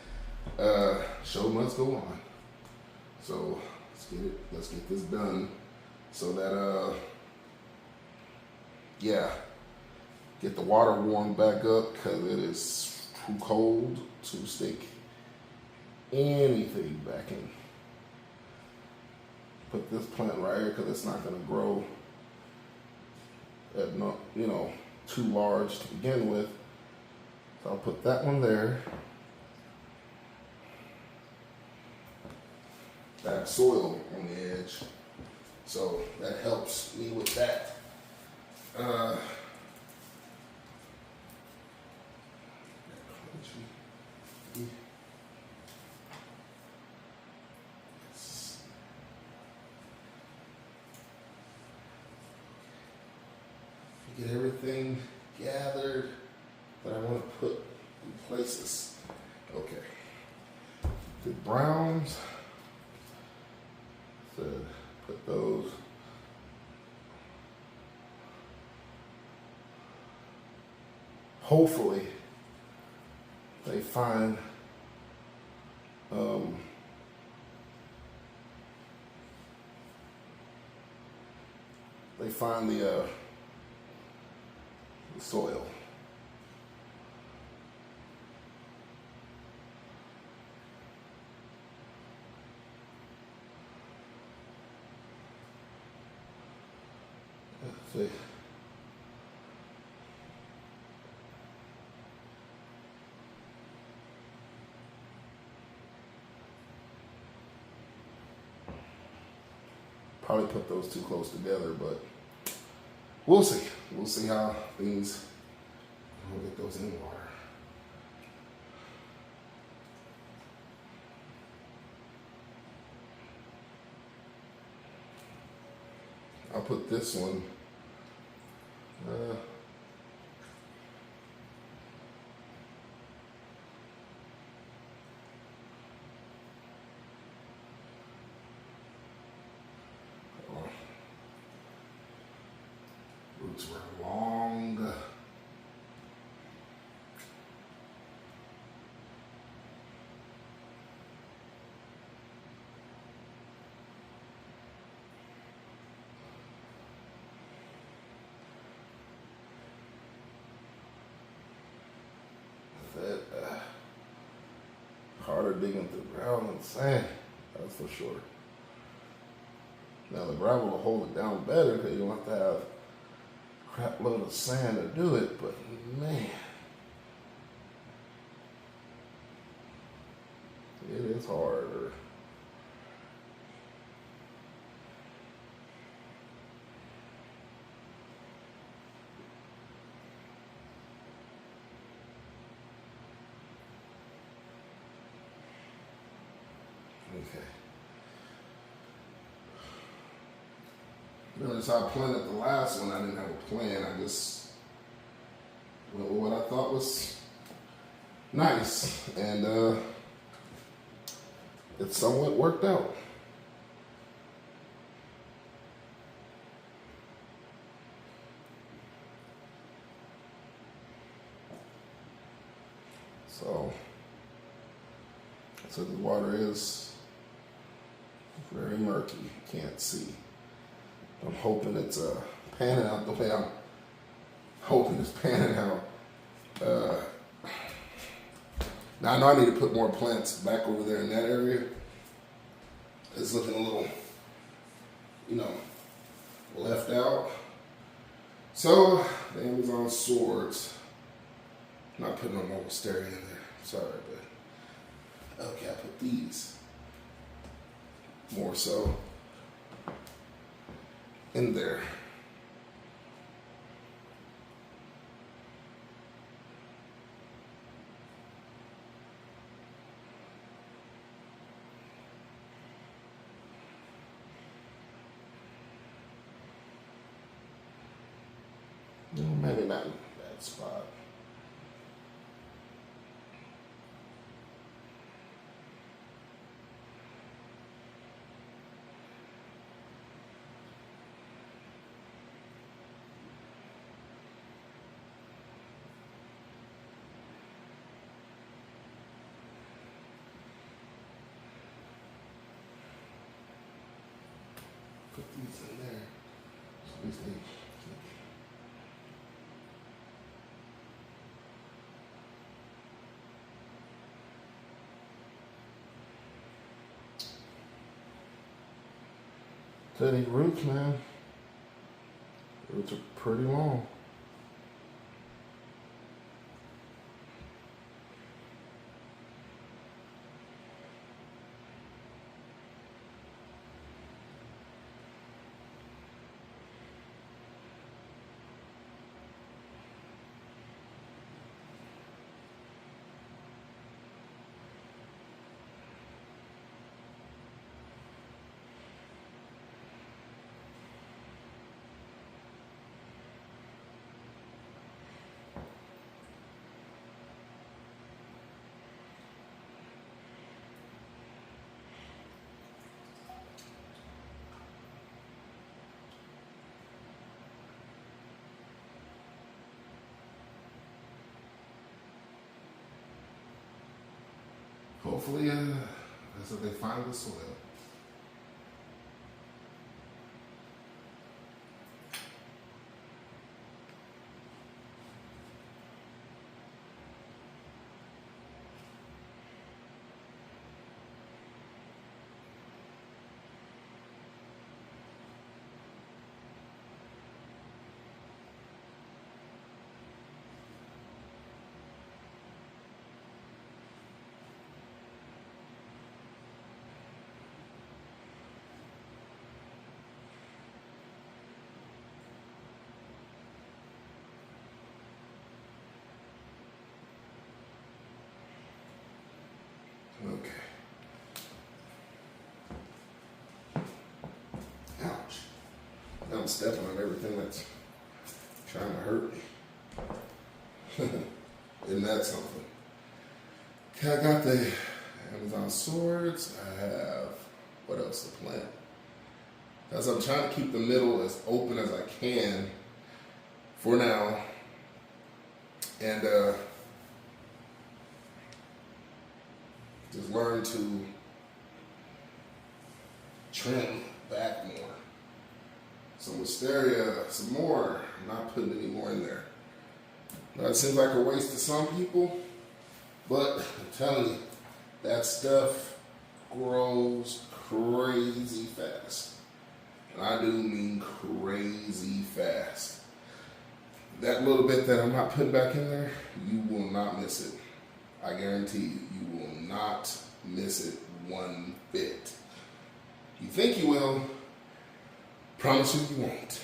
Show must go on. So let's get this done, so that yeah, get the water warmed back up, because it is too cold to stick anything back in. Put this plant right here because it's not going to grow at not, too large to begin with. So I'll put that one there. That soil on the edge, so that helps me with that. Get everything gathered that I want to put in places. Okay. The browns. So put those. Hopefully they find the soil. Let's see. Probably put those too close together, but we'll see. We'll see how things. I'll get those in water. I'll put this one. Roots were long. Harder digging through gravel and sand, that's for sure. Now the gravel will hold it down better because you don't have to have a crap load of sand to do it, but man, it is harder. Okay. Notice I planted the last one. I didn't have a plan. I just went with what I thought was nice, and it somewhat worked out. So the water is very murky. You can't see. I'm hoping it's panning out the way I'm hoping it's panning out. Now I know I need to put more plants back over there in that area. It's looking a little, left out. So the Amazon swords. Not putting no more stereo in there. Sorry, but okay, I put these more so in there. Maybe not in that spot. Put these in there. So these things. So these roots, man. Roots are pretty long. Hopefully, that's what they find the soil. Okay. Ouch. Now I'm stepping on everything that's trying to hurt me. Isn't that something? Okay, I got the Amazon swords. I have, what else to plant? Because I'm trying to keep the middle as open as I can for now. And just learn to trim back more. Some wisteria, some more. I'm not putting any more in there. Now, it seems like a waste to some people, but I'm telling you, that stuff grows crazy fast. And I do mean crazy fast. That little bit that I'm not putting back in there, you will not miss it. I guarantee you, you will not miss it one bit. You think you will, promise you you won't.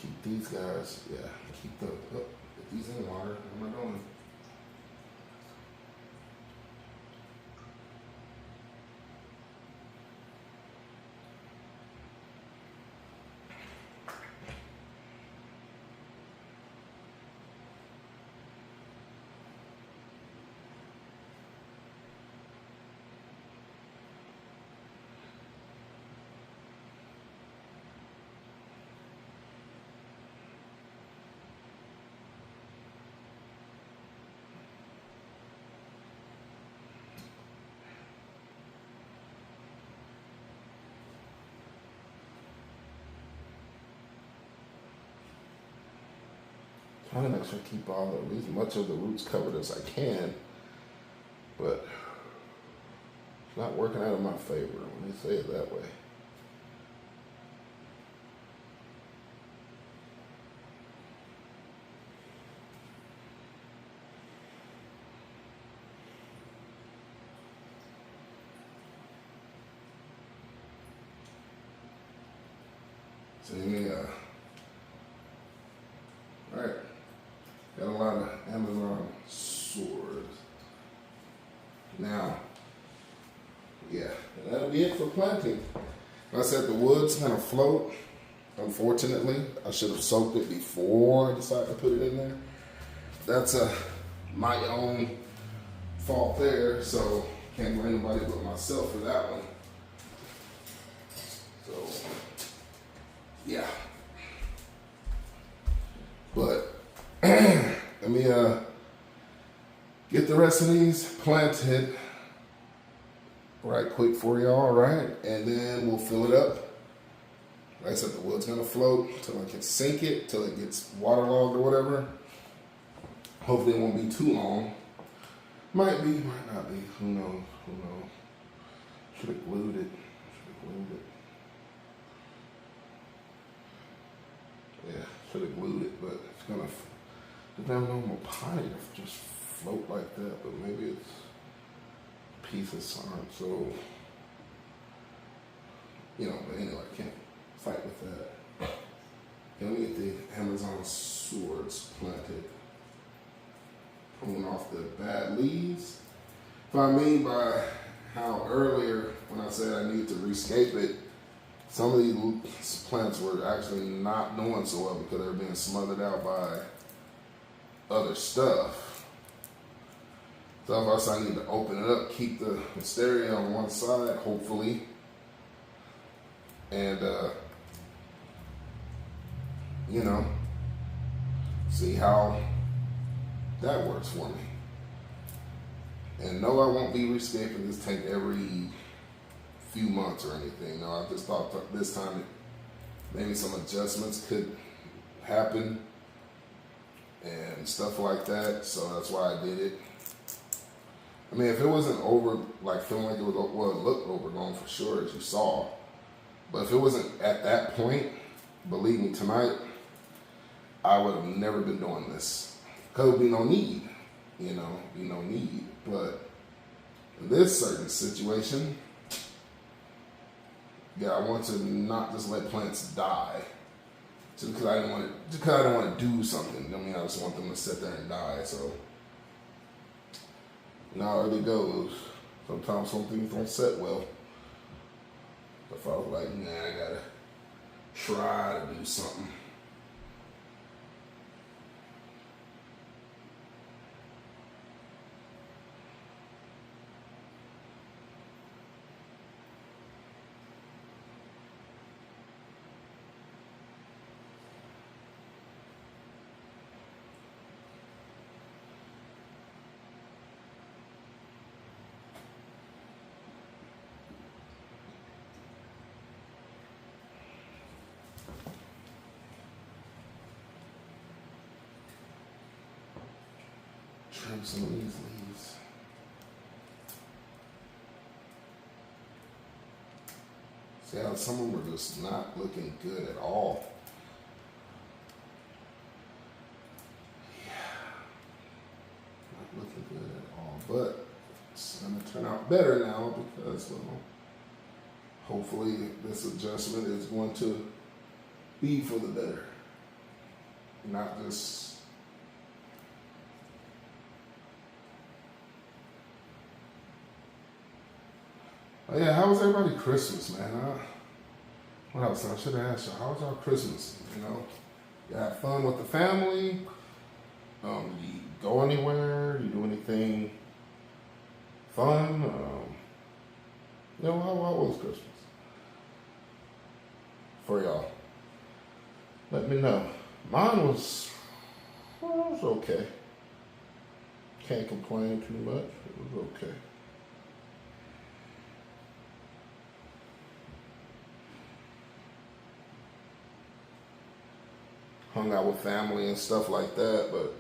Keep these guys, yeah, keep the, oh, if these in water, what am I doing? Trying to make sure I keep at least much of the roots covered as I can, but it's not working out in my favor. Let me say it that way. So all right, got a lot of Amazon swords. Now, yeah, that'll be it for planting. Like I said, the wood's gonna float. Unfortunately, I should have soaked it before I decided to put it in there. That's my own fault there, so can't blame nobody but myself for that one. So, yeah. But let me get the rest of these planted right quick for y'all, right? And then we'll fill it up. Like I said, the wood's gonna float till I can sink it, till it gets waterlogged or whatever. Hopefully it won't be too long. Might be, might not be. Who knows? Who knows? Should have glued it. Yeah, should have glued it, but it's gonna. The damn normal pine just float like that, but maybe it's pieces aren't so. But anyway, I can't fight with that. Let me get the Amazon swords planted. Pulling off the bad leaves. What I mean by how earlier when I said I need to rescape it, some of these plants were actually not doing so well because they were being smothered out by other stuff. So I need to open it up, keep the wisteria on one side, hopefully, and see how that works for me. And no, I won't be rescaping this tank every few months or anything. No, I just thought this time maybe some adjustments could happen and stuff like that. So that's why I did it. I mean, if it wasn't over, like feeling like it was, well, it looked overgrown for sure, as you saw. But if it wasn't at that point, believe me, tonight, I would have never been doing this. Because there would be no need, be no need. But in this certain situation, yeah, I want to not just let plants die. Just because I don't want to do something. I mean, I just want them to sit there and die. So, how it goes. Sometimes some things don't set well. If I was like, nah, I gotta try to do something. Trim some of these leaves. See how some of them are just not looking good at all. Yeah, not looking good at all. But it's gonna turn out better now because, well, hopefully this adjustment is going to be for the better. Not just oh yeah, how was everybody Christmas, man? What else? I should have asked you. How was y'all Christmas? You have fun with the family? You go anywhere? You do anything fun? How was Christmas for y'all? Let me know. Mine was okay. Can't complain too much. It was okay. hung out with family and stuff like that. But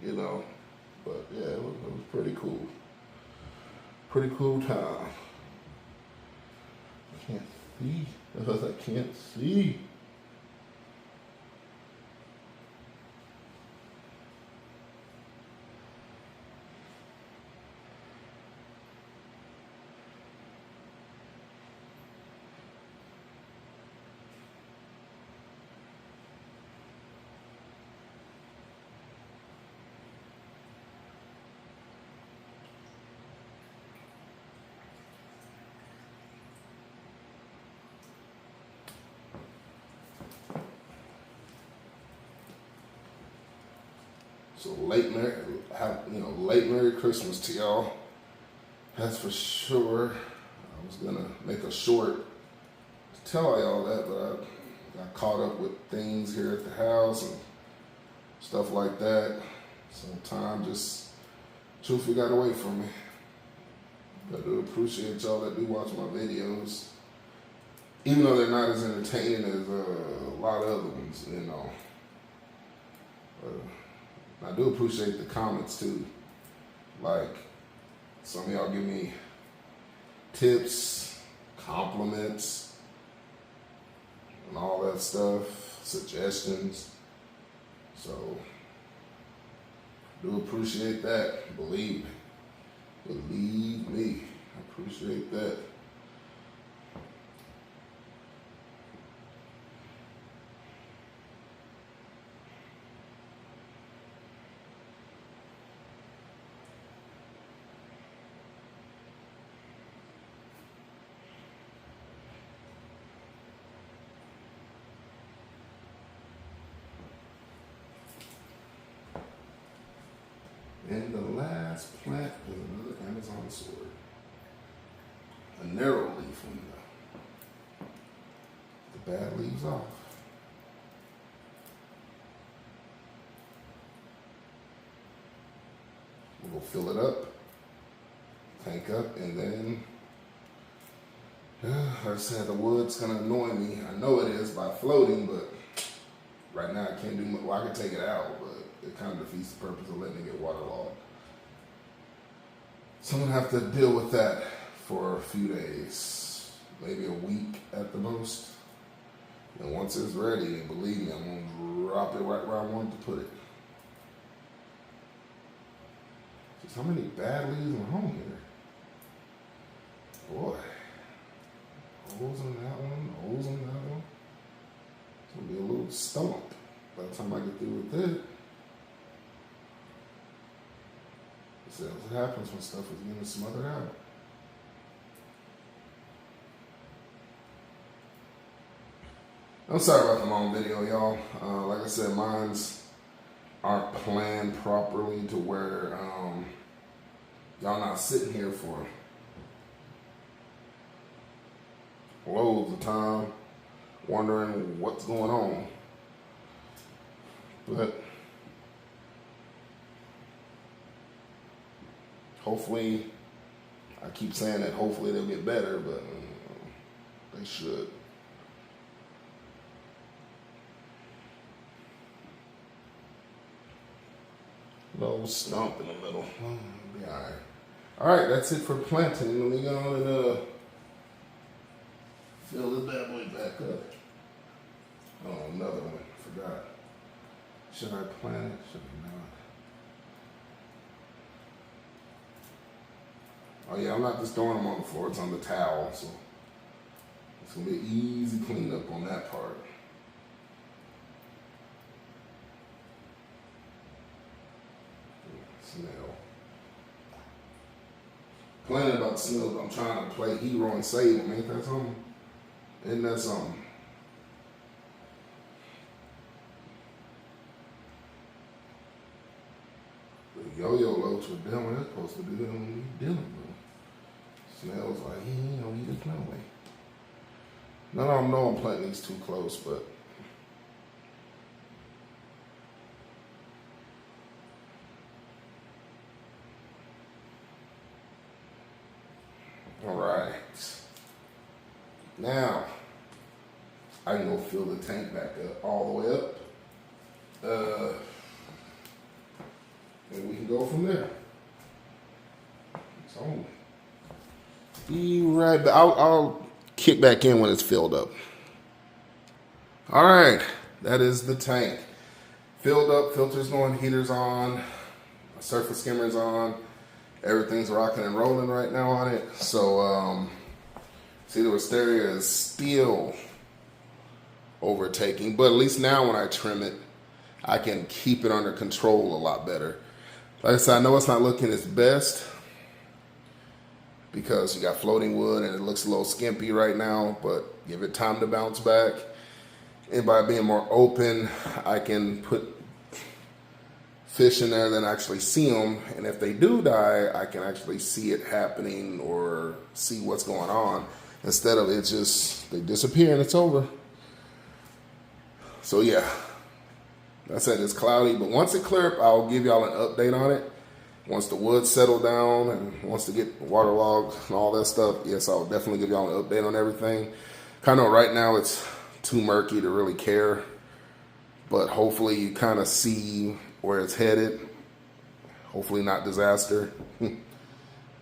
yeah, it was pretty cool. Pretty cool time. I can't see. Because I can't see. So late Merry Christmas to y'all. That's for sure. I was gonna make a short to tell y'all that, but I got caught up with things here at the house and stuff like that. So time just truthfully got away from me. But I do appreciate y'all that do watch my videos, even though they're not as entertaining as a lot of other ones, I do appreciate the comments too. Like, some of y'all give me tips, compliments, and all that stuff, suggestions. So, do appreciate that. Believe me, I appreciate that. And the last plant is another Amazon sword. A narrow leaf when the bad leaves off. We'll fill it up, tank up, and then, like I said, the wood's gonna annoy me. I know it is by floating, but right now I can't do much. Well, I can take it out, but it kind of defeats the purpose of letting it get waterlogged. So I'm gonna have to deal with that for a few days, maybe a week at the most. And once it's ready, believe me, I'm gonna drop it right where I wanted to put it. Just how many bad leaves are home here? Boy. Holes in that one, holes in that one. It's gonna be a little stump by the time I get through with it. So that's what happens when stuff is getting smothered out. I'm sorry about the long video, y'all. Like I said, mine's aren't planned properly to where y'all not sitting here for loads of time wondering what's going on. But hopefully, I keep saying that hopefully they'll get better, but they should. Little stump in the middle. Be alright. Alright, that's it for planting. Let me go on and fill this bad boy back up. Oh, another one. Forgot. Should I plant it? Should I not? Oh yeah, I'm not just throwing them on the floor. It's on the towel, so it's gonna be easy cleanup on that part. Smell. Complaining about the smell, but I'm trying to play hero and save them. Ain't that something? Isn't that something? The yo-yo loach with them, they're supposed to do it when we dealing with. Smells like he ain't gonna eat it no way. None of them know I'm planting these too close, but all right. Now, I can go fill the tank back up all the way up. And we can go from there. So, be right back. I'll kick back in when it's filled up. All right, that is the tank. Filled up, filters going, heaters on, surface skimmers on. Everything's rocking and rolling right now on it. So, see, the wisteria is still overtaking, but at least now when I trim it, I can keep it under control a lot better. Like I said, I know it's not looking its best because you got floating wood and it looks a little skimpy right now, but give it time to bounce back. And by being more open, I can put fish in there that actually see them. And if they do die, I can actually see it happening or see what's going on. Instead of it just, they disappear and it's over. So yeah, I said it's cloudy, but once it clears up, I'll give y'all an update on it. Once the wood settle down and once to get waterlogged and all that stuff, yes, I'll definitely give y'all an update on everything. Kind of right now it's too murky to really care, but hopefully you kind of see where it's headed. Hopefully not disaster.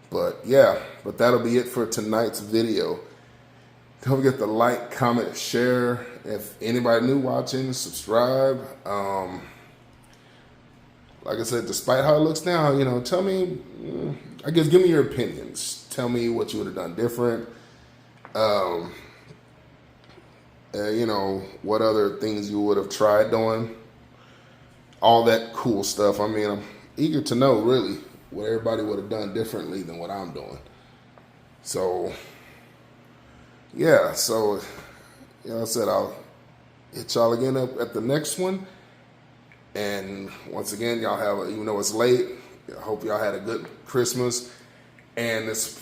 But yeah, but that'll be it for tonight's video. Don't forget to like, comment, share. If anybody new watching, subscribe. Like I said, despite how it looks now, you know, tell me, I guess, give me your opinions. Tell me what you would have done different. You know, what other things you would have tried doing. All that cool stuff. I mean, I'm eager to know, really, what everybody would have done differently than what I'm doing. So, yeah, so, like I said, I'll hit y'all again up at the next one. And once again, y'all have, even though it's late, I hope y'all had a good Christmas. And it's,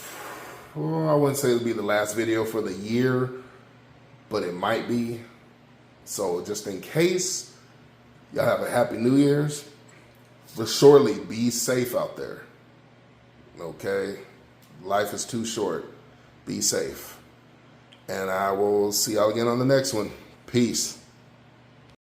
I wouldn't say it'll be the last video for the year, but it might be. So just in case, y'all have a happy New Year's. But surely be safe out there. Okay? Life is too short. Be safe. And I will see y'all again on the next one. Peace.